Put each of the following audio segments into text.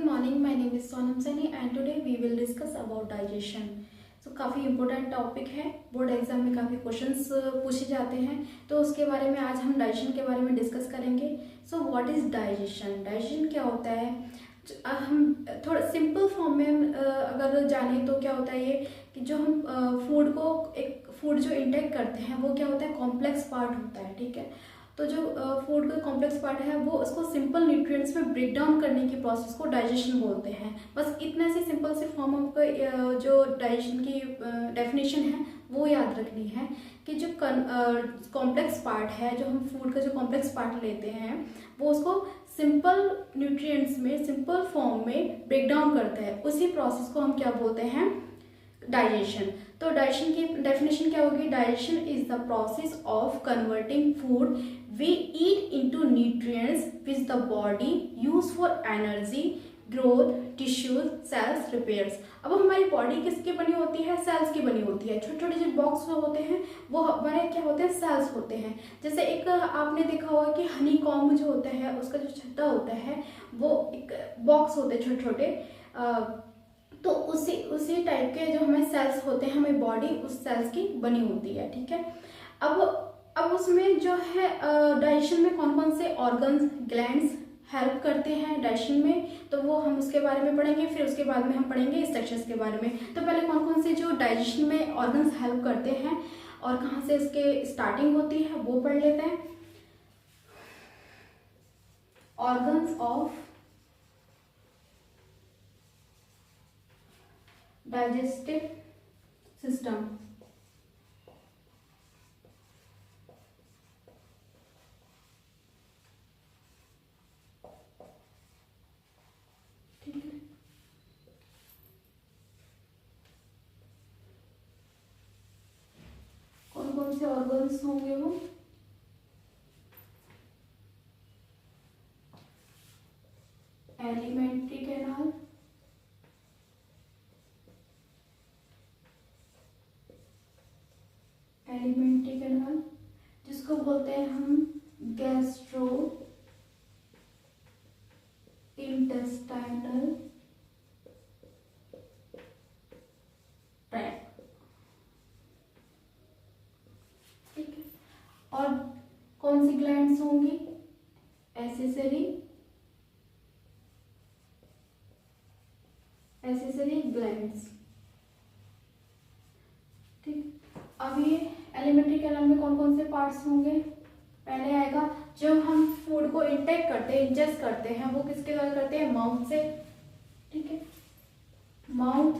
morning. My name is Sonam Sani and today we will discuss about digestion. So काफ़ी important topic है, board exam में काफ़ी questions पूछे जाते हैं, तो उसके बारे में आज हम डाइजेशन के बारे में डिस्कस करेंगे. So what is digestion? Digestion क्या होता है? हम थोड़ा सिंपल फॉर्म में अगर जाने तो क्या होता है ये कि जो हम फूड जो इंटेक करते हैं वो क्या होता है, कॉम्प्लेक्स पार्ट होता है. ठीक है, तो जो फूड का कॉम्प्लेक्स पार्ट है वो उसको सिंपल न्यूट्रिएंट्स में ब्रेक डाउन करने की प्रोसेस को डाइजेशन बोलते हैं. बस इतना सी सिंपल से फॉर्म ऑफ जो डाइजेशन की डेफिनेशन है वो याद रखनी है कि जो कॉम्प्लेक्स पार्ट है, जो हम फूड का जो कॉम्प्लेक्स पार्ट लेते हैं वो उसको सिंपल न्यूट्रिएंट्स में सिंपल फॉर्म में ब्रेक डाउन करता है. उसी प्रोसेस को हम क्या बोलते हैं, डाइजेशन. तो डाइजेशन की डेफिनेशन क्या होगी? Digestion is the process of converting food we eat into nutrients which the body use for energy, growth, tissues, cells, repairs. अब हमारी बॉडी किसकी बनी होती है? सेल्स की बनी होती है. छोटे छोटे जो बॉक्स होते हैं वो हमारे क्या होते हैं? सेल्स होते हैं. जैसे एक आपने देखा होगा कि हनी कॉम्ब जो होता है उसका जो छत्ता होता है वो एक बॉक्स होते हैं छोटे छोटे. तो उसी टाइप के जो हमारे सेल्स होते हैं, हमारी बॉडी उस सेल्स की बनी होती है. ठीक है, अब उसमें जो है डाइजेशन में कौन कौन से ऑर्गन्स, ग्लैंड्स हेल्प करते हैं डाइजेशन में, तो वो हम उसके बारे में पढ़ेंगे. फिर उसके बाद में हम पढ़ेंगे स्ट्रक्चर्स के बारे में. तो पहले कौन कौन से जो डाइजेशन में ऑर्गन्स हेल्प करते हैं और कहाँ से इसके स्टार्टिंग होती है वो पढ़ लेते हैं. Organs of digestive system. कौन कौन से ऑर्गन्स होंगे वो? एलिमेंट्री कैनाल, एलिमेंट्री कैनाल जिसको बोलते हैं हम गैस्ट्रो इंटेस्टाइनल ट्रैक्ट. ठीक है, और कौन सी ग्लैंड्स होंगी? Accessory glands. ठीक, अब ये एलिमेंट्री कैनाल में कौन कौन से पार्ट्स होंगे? पहले आएगा जब हम फूड को इंटेक करते हैं, इंजेस्ट करते हैं, वो किसके द्वारा करते हैं? माउथ से. ठीक है, माउथ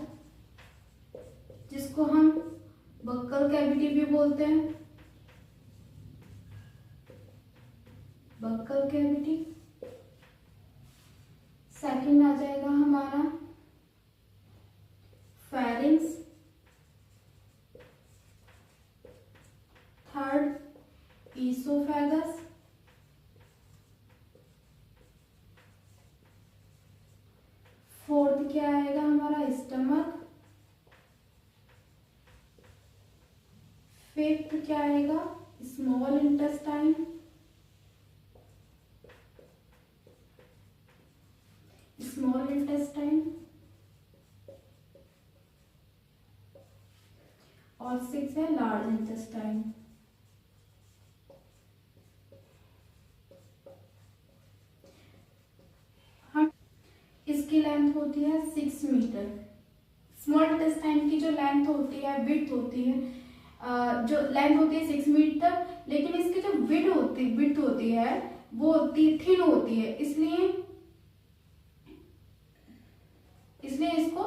जिसको हम बक्कल कैविटी भी बोलते हैं, बक्कल कैविटी. सेकंड आ जाएगा हमारा फेरिंग्स. Third oesophagus. फोर्थ क्या आएगा हमारा? स्टमक. फिफ्थ क्या आएगा? Small intestine. Small intestine. और सिक्स है लार्ज इंटेस्टाइन. इसकी लेंथ होती है 6 मीटर. स्मॉल इंटेस्टाइन की जो लेंथ होती है, विड्थ होती है, जो लेंथ होती है 6 मीटर, लेकिन इसकी जो विड्थ होती है वो थिन होती है, इसलिए इसको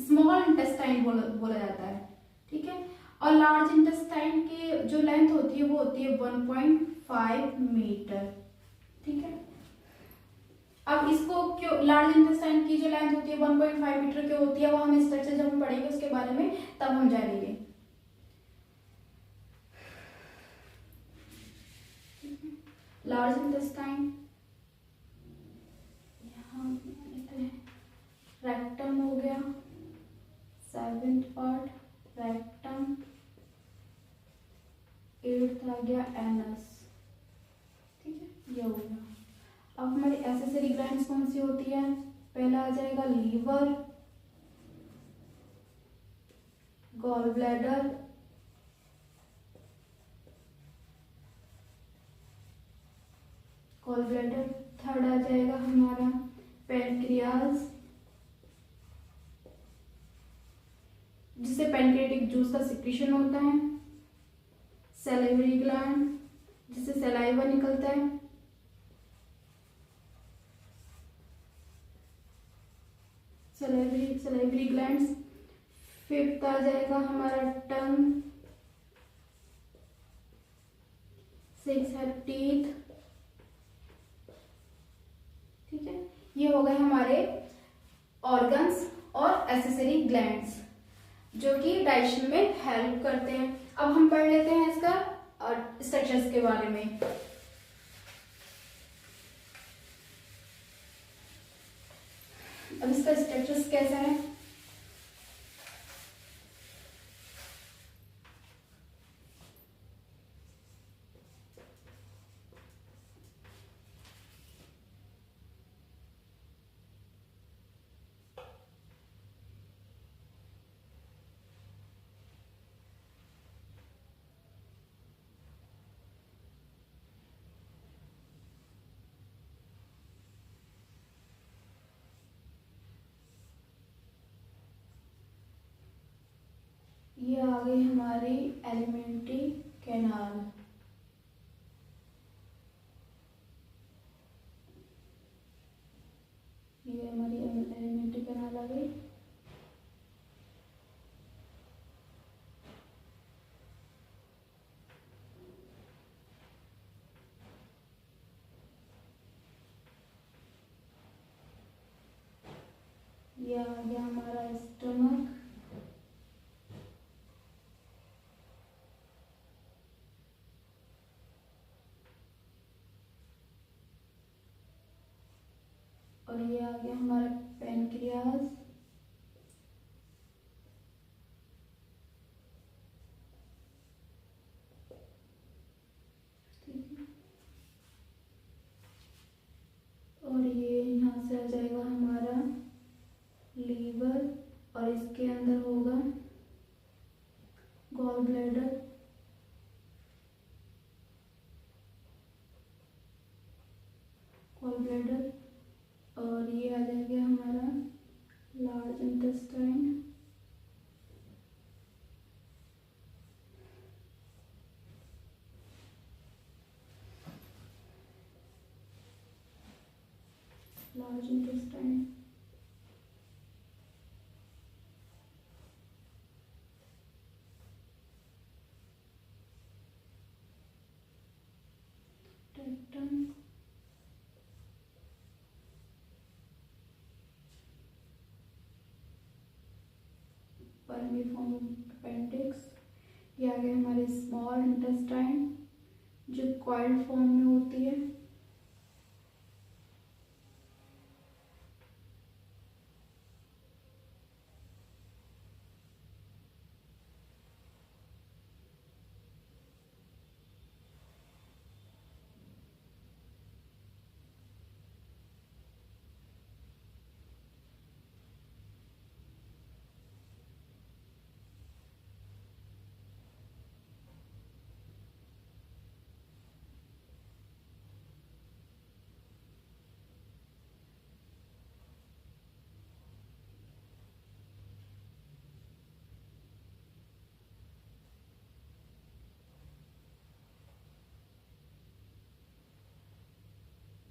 स्मॉल इंटेस्टाइन बोला जाता है. ठीक है, और लार्ज इंटेस्टाइन की जो लेंथ होती है वो होती है 1.5 मीटर. ठीक है, अब इसको क्यों लार्ज इंटेस्टाइन की जो लेंथ होती है 1.5 मीटर क्यों होती है, वो हम स्ट्रक्चर जब हम पढ़ेंगे उसके बारे में तब हम जानेंगे. लार्ज इंटेस्टाइन यहाँ लेते हैं. रेक्टम हो गया, 7th पार्ट रेक्टम. 8th आ गया एनस. ठीक है, ये हो गया. अब हमारी एसेसरी ग्लैंड्स कौन सी होती है? पहला आ जाएगा liver, gall bladder, gall bladder. Third आ जाएगा हमारा पैनक्रियाज, जिससे पैनक्रियाटिक जूस का सिक्रीशन होता है। सैलिवरी ग्लैंड, जिससे सलाइवा निकलता है। Salivary glands. फिफ्थ आ जाएगा हमारा टंग। सिक्स है टीथ। ठीक है, ये हो गए हमारे ऑर्गन्स और एसेसरी ग्लैंड्स जो कि डाइजेशन में हेल्प करते हैं। अब हम पढ़ लेते हैं इसका स्ट्रक्चर्स के बारे में। अब इसका स्ट्रक्चर्स कैसा है? ये आ गई हमारी एलिमेंट्री कैनाल। ये हमारी एलिमेंट्री कैनाल आ गई। ये आ गया हमारा स्टमक। और ये आ गया हमारा पैनक्रियाज। ठीक है, और ये यहाँ से आ जाएगा हमारा लीवर और इसके अंदर होगा गॉल ब्लैडर। गॉल ब्लैडर और ये आ जाएगा हमारा large intestine. Large intestine. Rectum. Vermiform appendix. ये आ गए हमारे स्मॉल इंटेस्टाइन जो कॉइल्ड फॉर्म में होती है।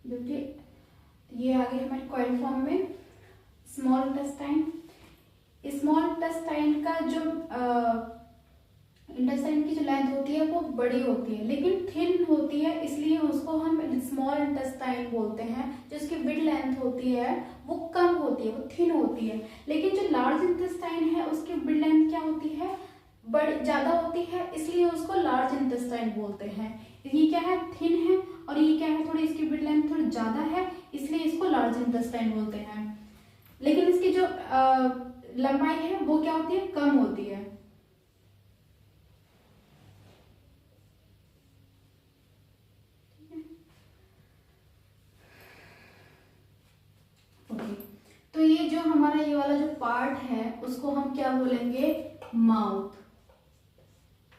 जो कि ये आ गई हमारी कॉइल फॉर्म में स्मॉल इंटेस्टाइन। स्मॉल इंटेस्टाइन का जो इंटेस्टाइन की जो लेंथ होती है वो बड़ी होती है लेकिन थिन होती है, इसलिए उसको हम स्मॉल इंटेस्टाइन बोलते हैं। जो इसकी विड लेंथ होती है वो कम होती है, वो थिन होती है। लेकिन जो लार्ज इंटेस्टाइन है उसकी विड लेंथ क्या होती है, बड़ी ज्यादा होती है, इसलिए उसको लार्ज इंटेस्टाइन बोलते हैं। ये क्या है, थिन है, और ये क्या है, थोड़ी इसकी विड लेंथ थोड़ी ज्यादा है, इसलिए इसको लार्ज इंटेस्टाइन बोलते हैं। लेकिन इसकी जो लंबाई है वो क्या होती है, कम होती है। ओके, हमारा ये वाला जो पार्ट है उसको हम क्या बोलेंगे, माउथ।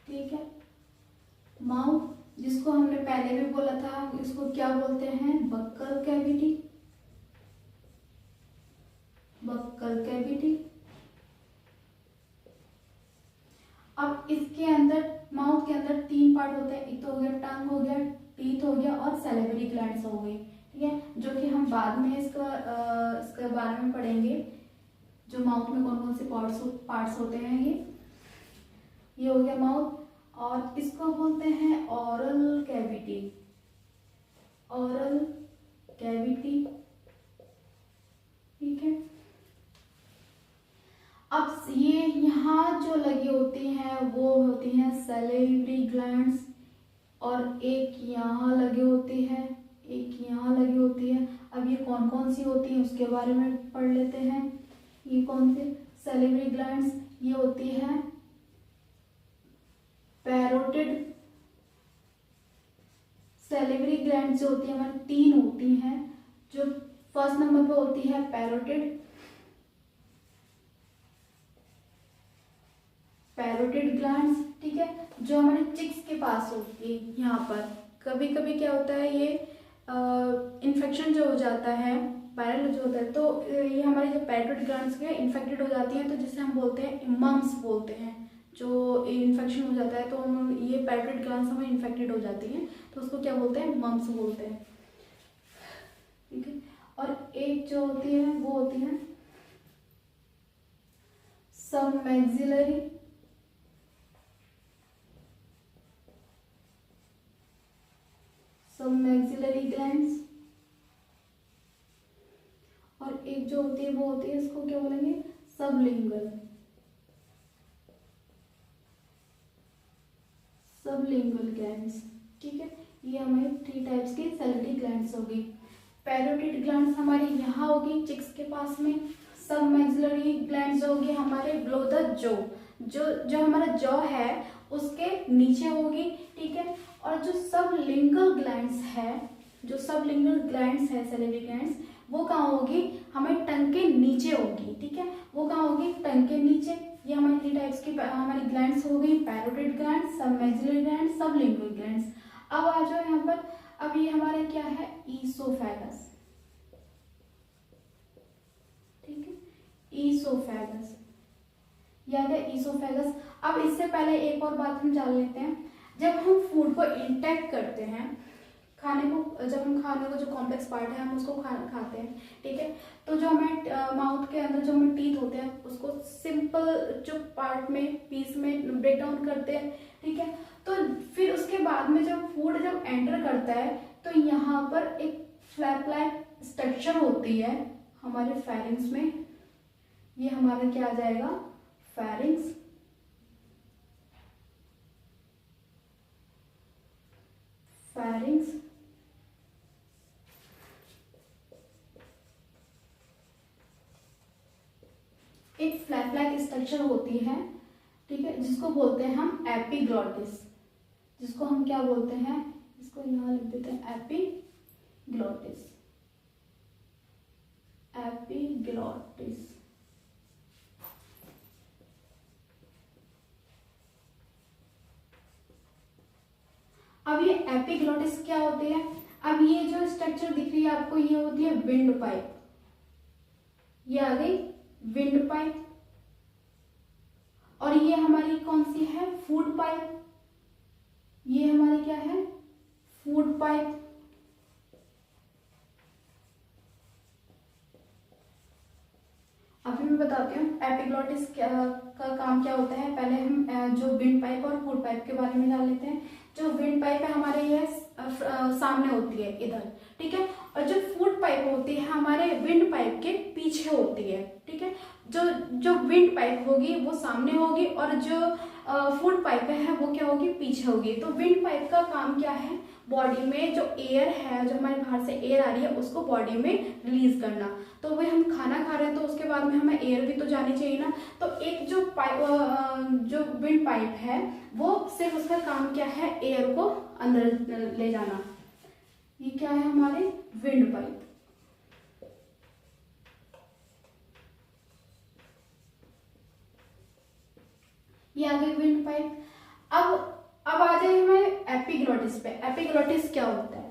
ठीक है, माउथ, जिसको हमने पहले भी बोला था, इसको क्या बोलते हैं, बक्कल कैविटी। Buccal cavity. अब इसके अंदर, माउथ के अंदर 3 पार्ट होते हैं, एक तो हो गया टंग, हो गया टीथ, हो गया और सैलिवरी ग्लैंड्स हो गई। ठीक है, जो कि हम बाद में इसके बारे में पढ़ेंगे, जो माउथ में कौन कौन से पार्ट्स होते हैं। ये हो गया माउथ। और इसको बोलते हैं ओरल कैविटी। Oral cavity. ठीक है, अब ये यहाँ जो लगी होती हैं वो होती हैं सैलिवरी ग्लैंड्स, और एक यहाँ लगी होती है, एक यहाँ लगी होती है। अब ये कौन कौन सी होती है उसके बारे में पढ़ लेते हैं। ये कौन सी सैलिवरी ग्लैंड्स, ये होती है पैरोटिड। सैलिवरी ग्लैंड्स जो होती है हमारी 3 होती हैं। जो फर्स्ट नंबर पे होती है पैरोटिड, पैरोटिड ग्लैंड्स। ठीक है, जो हमारे चिक्स के पास होती है। यहाँ पर कभी कभी क्या होता है, ये इन्फेक्शन जो हो जाता है, वायरल जो होता है, तो ये हमारी जो पैरोटिड ग्लैंड्स के इन्फेक्टेड हो जाती हैं, तो जिसे हम बोलते हैं मम्स बोलते हैं। जो इन्फेक्शन हो जाता है तो हम ये पैरोटिड ग्लैंड्स हमें इन्फेक्टेड हो जाती हैं, तो उसको क्या बोलते हैं, मम्स बोलते हैं। ठीक है, और एक जो होती है वो होती है सबमैक्सिलरी। Submaxillary glands. और एक जो होती है वो होती है, इसको क्या बोलेंगे, सबलिंगल। Sublingual glands. ठीक है, ये हमारे 3 टाइप्स की सैलिवरी ग्लैंड्स होगी। पैरोटिड ग्लैंड्स हमारी यहाँ होगी चिक्स के पास में। सब मैक्सिलरी ग्लैंड्स होगी हमारे बिलो द जॉ, जो हमारा जॉ है उसके नीचे होगी। ठीक है, और जो सबलिंगुअल ग्लैंड्स है, जो सबलिंगुअल ग्लैंड्स है सैलिवरी ग्लैंड्स, वो कहाँ होगी, हमारे टंग के नीचे होगी। ठीक है, वो कहाँ होगी, टंग के नीचे। ये हमारी 3 टाइप्स की हमारी ग्लैंड्स हो गई, parotid glands, submaxillary glands, sublingual glands. अब आ जाओ यहाँ पर, अब ये हमारा क्या है, ईसोफेगस। ठीक है, ईसोफेगस, याद है ईसोफेगस। अब इससे पहले एक और बात हम जान लेते हैं, जब हम फूड को इंटेक करते हैं, खाने को, जब हम खाने को जो कॉम्प्लेक्स पार्ट है हम उसको खाते हैं। ठीक है, तो जो हमें माउथ के अंदर जो हमें टीथ होते हैं उसको सिंपल जो पार्ट में, पीस में ब्रेक डाउन करते हैं। ठीक है, तो फिर उसके बाद में जब फूड जब एंटर करता है तो यहाँ पर एक फ्लैप लाइक स्ट्रक्चर होती है हमारे फेरिंग्स में। ये हमारा क्या आ जाएगा, फेरिंग्स। फेरिंग्स एक फ्लैप लाइक स्ट्रक्चर होती है। ठीक है, जिसको बोलते हैं हम एपिग्लॉटिस। जिसको हम क्या बोलते हैं, इसको यहाँ लिख देते हैं एपिग्लॉटिस। एपिग्लॉटिस। अब ये एपिग्लॉटिस क्या होती है, अब ये जो स्ट्रक्चर दिख रही है आपको, ये होती है विंड पाइप। ये आ गई विंड पाइप। और ये हमारी कौन सी है, फूड पाइप। ये हमारी क्या है, फूड पाइप। अभी मैं बताती हूँ एपिग्लॉटिस का काम क्या होता है। पहले हम जो विंड पाइप और फूड पाइप के बारे में जान लेते हैं। जो विंड पाइप है हमारे ये सामने होती है इधर। ठीक है, और जो फूड पाइप होती है हमारे विंड पाइप के पीछे होती है। ठीक है, जो विंड पाइप होगी वो सामने होगी और जो फूड पाइप है वो क्या होगी, पीछे होगी। तो विंड पाइप का काम क्या है, बॉडी में जो एयर है, जो हमारे बाहर से एयर आ रही है उसको बॉडी में रिलीज करना। तो वही हम खाना खा रहे हैं तो उसके बाद में हमें एयर भी तो जानी चाहिए ना। तो एक जो पाइप, जो विंड पाइप है वो सिर्फ उसका काम क्या है, एयर को अंदर ले जाना। ये क्या है हमारे विंड पाइप। ये आ गई विंड पाइप। अब आ जाए हमारे एपिग्लोटिस पे। एपिग्लोटिस क्या होता है?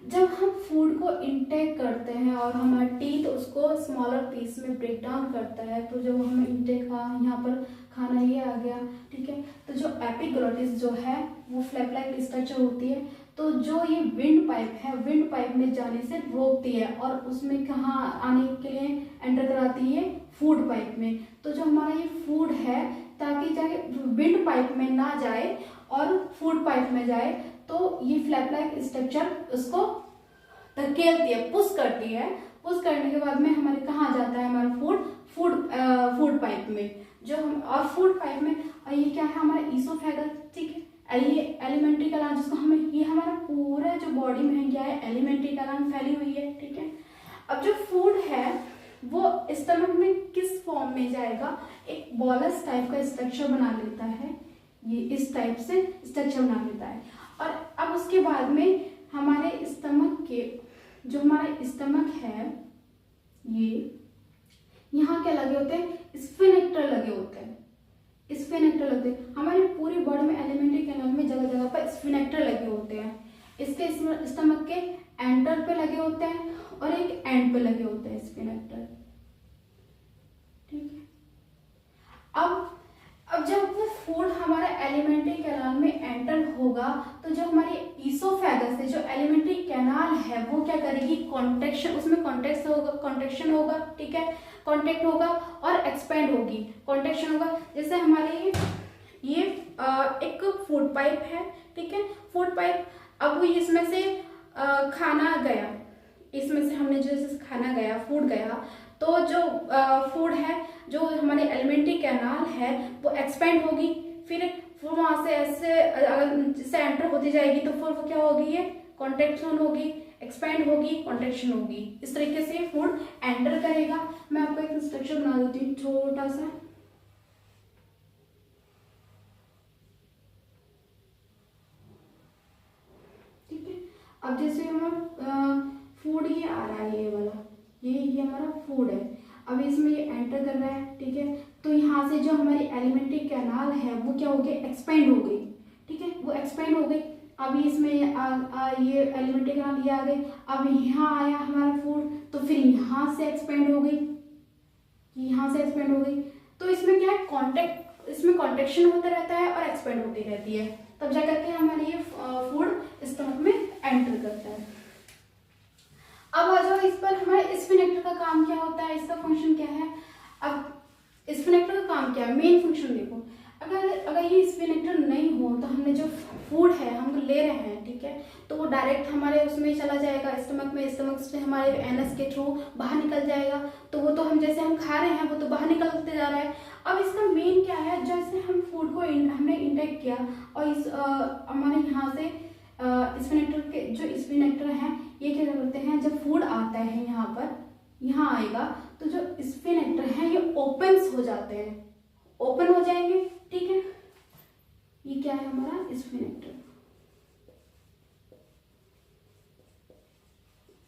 जब हम फूड को इंटेक करते हैं और हमारा टीथ उसको स्मॉलर पीस में ब्रेक डाउन करता है, तो जब हमें इंटेक यहाँ पर खाना ये आ गया, ठीक है, तो जो एपिग्लोटिस जो है वो फ्लैप लाइक स्ट्रक्चर होती है, तो जो ये विंड पाइप है, विंड पाइप में जाने से रोकती है और उसमें कहाँ आने के लिए एंटर कराती है? फूड पाइप में। तो जो हमारा ये फूड है, ताकि जाके विंड पाइप में ना जाए और फूड पाइप में जाए, तो ये फ्लैप लाइक स्ट्रक्चर उसको धकेलती है, पुश करती है। पुश करने के बाद में हमारे कहाँ जाता है? हमारा फूड पाइप में। जो हम और फूड पाइप में ये क्या है? हमारा ईसोफेगस, ठीक है, ये एलिमेंट्री कलान, जिसको हमें, ये हमारा पूरा जो बॉडी में क्या है? एलिमेंट्री कलान फैली हुई है, ठीक है। अब जो फूड है वो स्टमक में किस फॉर्म में जाएगा? एक बॉलस टाइप का स्ट्रक्चर बना लेता है, ये इस टाइप से स्ट्रक्चर बना लेता है। और अब उसके बाद में हमारे स्टमक के, जो हमारा स्टमक है, ये यहाँ क्या लगे होते हैं? स्फिनेक्टर लगे होते हैं। स्फिनेक्टर लगते हैं हमारी पूरी बॉडी में, एलिमेंट्री कैनाल में जगह जगह पर स्फिनेक्टर लगे होते हैं। इसके स्टमक के एंटर पे लगे होते हैं और एक एंड पे लगे होते हैं स्फिनेक्टर, ठीक है। अब जब वो फूड हमारा एलिमेंट्री कैनाल में एंटर होगा, तो जो हमारी ईसोफेगस है, जो एलिमेंट्री कैनाल है, वो क्या करेगी? कॉन्ट्रैक्शन, उसमें कॉन्ट्रैक्शन होगा, ठीक है, कॉन्ट्रैक्ट होगा और एक्सपेंड होगी। कॉन्ट्रैक्शन होगा, जैसे हमारे ये एक फूड पाइप है, ठीक है, फूड पाइप। अब इसमें से खाना गया, इसमें से हमने जैसे खाना गया, फूड गया, तो जो फूड है, जो हमारे एलिमेंट्री कैनाल है, वो एक्सपेंड होगी। फिर वहां से ऐसे एंटर होती जाएगी, तो फिर वो क्या होगी? ये कॉन्ट्रैक्शन होगी, एक्सपेंड होगी, कॉन्ट्रैक्शन होगी। इस तरीके से फूड एंटर करेगा। मैं आपको एक स्ट्रक्चर बना देती हूँ छोटा सा। ठीक है, अब जैसे हमारा फूड ये आ रहा है, ये वाला, ये हमारा फूड है। अब इसमें ये एंटर कर रहा है, ठीक है, तो यहाँ से जो हमारी एलिमेंट्री कैनाल है वो क्या हो गई? एक्सपेंड हो गई, ठीक है, वो एक्सपेंड हो गई। अभी इसमें ये एलिमेंट्री कैनाल ये आ गई। अब यहाँ आया हमारा फूड, तो फिर यहाँ से एक्सपेंड हो गई, यहाँ से एक्सपेंड हो गई। तो इसमें क्या है? इसमें कॉन्ट्रैक्शन होता रहता है और एक्सपेंड होती रहती है, तब जाकर के हमारे ये फूड स्टमक में एंटर करता है। अब आ जाओ इस पर, हमारे स्फिनेक्टर का काम क्या होता है? इसका फंक्शन क्या है? अब स्फिनेक्टर का काम क्या है? मेन फंक्शन देखो, अगर ये स्फिनेक्टर नहीं हो, तो हमने जो फूड है हम ले रहे हैं, ठीक है, तो वो डायरेक्ट हमारे उसमें चला जाएगा स्टमक में, स्टमक से हमारे एनस के थ्रू बाहर निकल जाएगा। तो वो तो हम जैसे हम खा रहे हैं वो तो बाहर निकलते जा रहा है। अब इसका मेन क्या है? जैसे हम फूड को हमने इंटेक किया और इस हमारे यहाँ से स्फिनेक्टर के जो स्फिनेक्टर हैं ये क्या करते हैं? जब फूड आता है यहाँ पर, यहाँ आएगा, तो जो स्फिनेक्टर हैं ये ओपन्स हो जाते हैं, ओपन हो जाएंगे, ठीक है। ये क्या है? हमारा स्फिनेक्टर।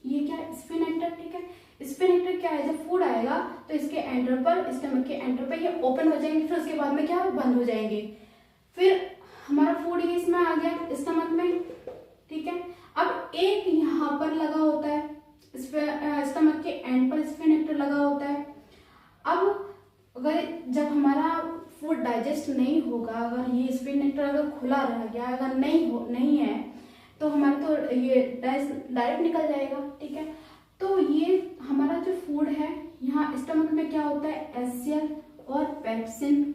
ये क्या है? स्फिनेक्टर, ठीक है। स्फिनेक्टर क्या है? जब फूड आएगा तो इसके एंटर पर, स्टमक के एंटर पर ये ओपन हो जाएंगे, फिर उसके बाद में क्या? बंद हो जाएंगे। फिर हमारा फूड ये इसमें आ गया स्टमक में, ठीक है। अब एक यहाँ पर लगा होता है, स्टमक के एंड पर स्फिनेक्टर लगा होता है। अब अगर जब हमारा फूड डाइजेस्ट नहीं होगा, अगर ये स्फिनेक्टर अगर खुला रह गया, अगर नहीं है, तो हमारा तो ये डायरेक्ट निकल जाएगा, ठीक है। तो ये हमारा जो फूड है, यहाँ स्टमक में क्या होता है? एचसीएल और पेप्सिन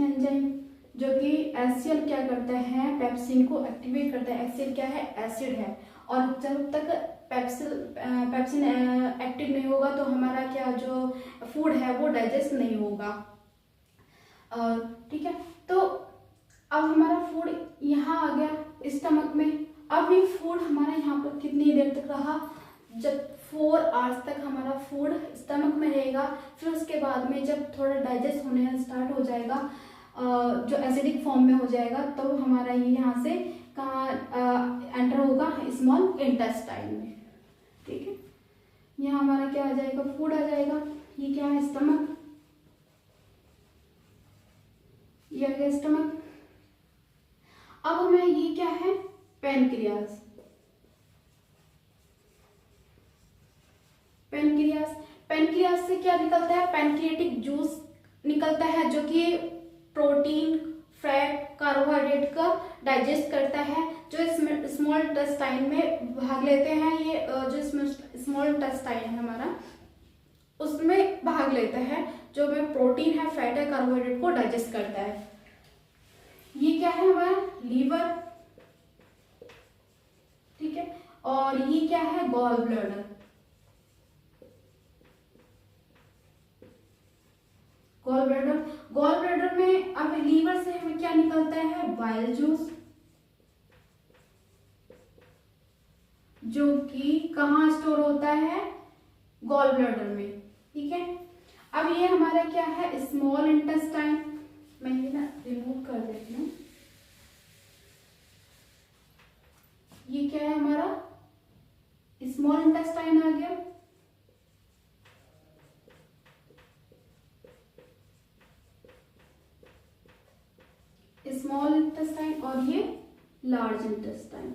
एंजाइम, जो कि एचसीएल क्या करता है? पेप्सिन को एक्टिवेट करता है। एचसीएल क्या है? एसिड है, और जब तक पेप्सिन एक्टिव नहीं होगा तो हमारा क्या जो फूड है वो डाइजेस्ट नहीं होगा, ठीक है। तो अब हमारा फूड यहाँ आ गया स्टमक में। अब ये फूड हमारा यहाँ पर कितनी देर तक रहा? जब 4 आवर्स तक हमारा फूड स्टमक में रहेगा। फिर उसके बाद में जब थोड़ा डाइजेस्ट होने स्टार्ट हो जाएगा, जो एसिडिक फॉर्म में हो जाएगा, तो हमारा ये यहाँ से कहाँ एंटर होगा? स्मॉल इंटेस्टाइन में, ठीक है। यहाँ हमारा क्या आ जाएगा? फूड आ जाएगा। ये क्या है? स्टमक। ये गया स्टमक। अब हमें ये क्या है, पैनक्रियाज। पैनक्रियाज से क्या निकलता है, पैनक्रियाटिक जूस निकलता है जो कि प्रोटीन, फैट, कार्बोहाइड्रेट का डाइजेस्ट करता है, जो स्मॉल इंटेस्टाइन में भाग लेते हैं। ये जो स्मॉल इंटेस्टाइन है हमारा, उसमें भाग लेता है, जो में प्रोटीन है, फैट है, कार्बोहाइड्रेट को डाइजेस्ट करता है। ये क्या है हमारा, लीवर, ठीक है। और ये क्या है, गॉल ब्लैडर। गॉल ब्लैडर में अब लीवर से हमें क्या निकलता है, बाइल जूस, जो कि कहाँ स्टोर होता है, गॉल ब्लैडर में, ठीक है। अब ये हमारा क्या है, स्मॉल इंटेस्टाइन। मैं ये ना रिमूव कर देती हूँ। ये क्या है हमारा, स्मॉल इंटेस्टाइन आ गया। स्मॉल इंटेस्टाइन और ये लार्ज इंटेस्टाइन।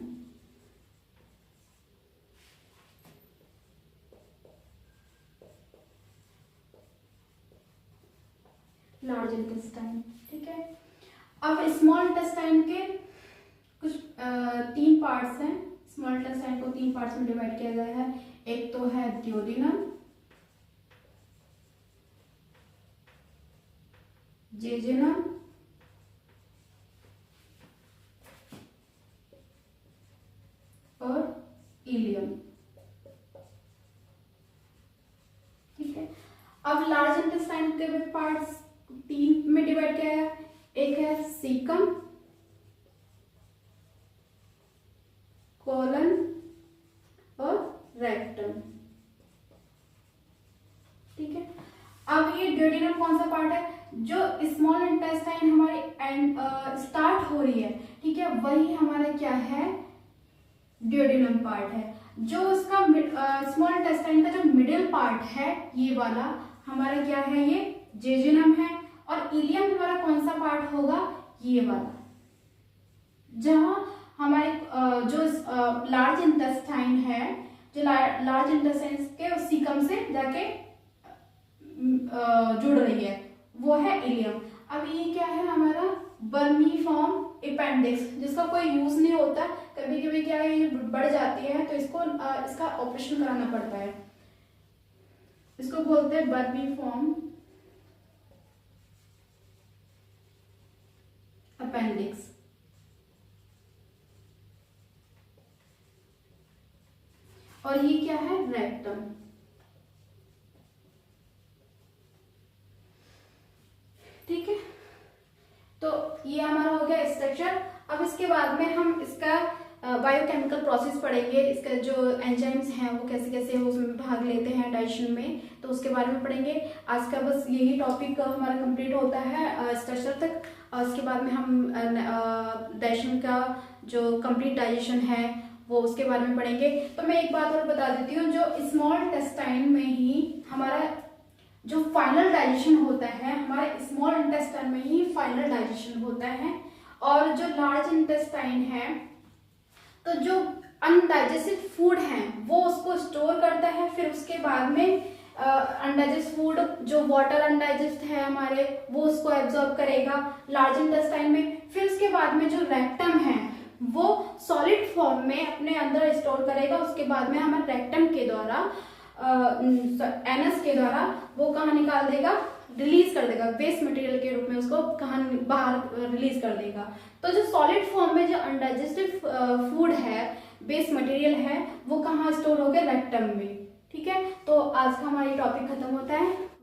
लार्ज इंटेस्टाइन, ठीक है। अब स्मॉल इंटेस्टाइन के कुछ 3 पार्ट्स हैं। स्मॉल इंटेस्टाइन को 3 पार्ट्स में डिवाइड किया गया है। एक तो है ड्यूोडेनम, जेजुनम और इलियम, ठीक है। अब लार्ज इंटेस्टाइन के पार्ट्स 3 में डिवाइड किया है। एक है सीकम, कोलन और रेक्टम, ठीक है। अब ये ड्यूोडेनम कौन सा पार्ट है, जो स्मॉल इंटेस्टाइन हमारी स्टार्ट हो रही है, ठीक है, वही हमारा क्या है, ड्यूोडेनम पार्ट है। जो उसका स्मॉल इंटेस्टाइन का जो मिडिल पार्ट है, ये वाला हमारा क्या है, ये जेजुनम है। और इलियम हमारा कौन सा पार्ट होगा, ये वाला, जहां हमारे जो लार्ज इंटेस्टाइन है, जो लार्ज इंटेस्टाइन के सीकम से जाके जुड़ रही है, वो है इलियम। अब ये क्या है हमारा, वर्मीफॉर्म अपेंडिक्स, जिसका कोई यूज नहीं होता। कभी कभी क्या है, ये बढ़ जाती है तो इसको इसका ऑपरेशन कराना पड़ता है। इसको बोलते हैं वर्मीफॉर्म अपेंडिक्स। और ये क्या है, रेक्टम, ठीक है। तो ये हमारा हो गया स्ट्रक्चर। अब इसके बाद में हम इसका बायोकेमिकल प्रोसेस पढ़ेंगे। इसका जो एंजाइम्स हैं वो कैसे कैसे उसमें भाग लेते हैं डाइजेशन में, तो उसके बारे में पढ़ेंगे। आज का बस यही टॉपिक हमारा कंप्लीट होता है स्ट्रक्चर तक। उसके बाद में हम डाइजेशन का जो कंप्लीट डाइजेशन है वो उसके बारे में पढ़ेंगे। तो मैं एक बात और बता देती हूँ, जो स्मॉल इंटेस्टाइन में ही हमारा जो फाइनल डाइजेशन होता है, हमारे स्मॉल इंटेस्टाइन में ही फाइनल डाइजेशन होता है। और जो लार्ज इंटेस्टाइन है, तो जो अनडाइजेस्टेड फूड है वो उसको स्टोर करता है। फिर उसके बाद में अनडाइजेस्ट फूड, जो वाटर अनडाइजेस्ट है हमारे, वो उसको एब्जॉर्ब करेगा लार्ज इंटेस्टाइन में। फिर उसके बाद में जो रेक्टम है वो सॉलिड फॉर्म में अपने अंदर स्टोर करेगा। उसके बाद में हमारे रेक्टम के द्वारा एनस के द्वारा वो कहाँ निकाल देगा, रिलीज कर देगा, वेस्ट मटेरियल के रूप में उसको कहाँ बाहर रिलीज कर देगा। तो जो सॉलिड फॉर्म में जो अनडाइजेस्टेड फूड है, वेस्ट मटेरियल है, वो कहाँ स्टोर हो गया, रेक्टम में, ठीक है। तो आज का हमारी टॉपिक खत्म होता है।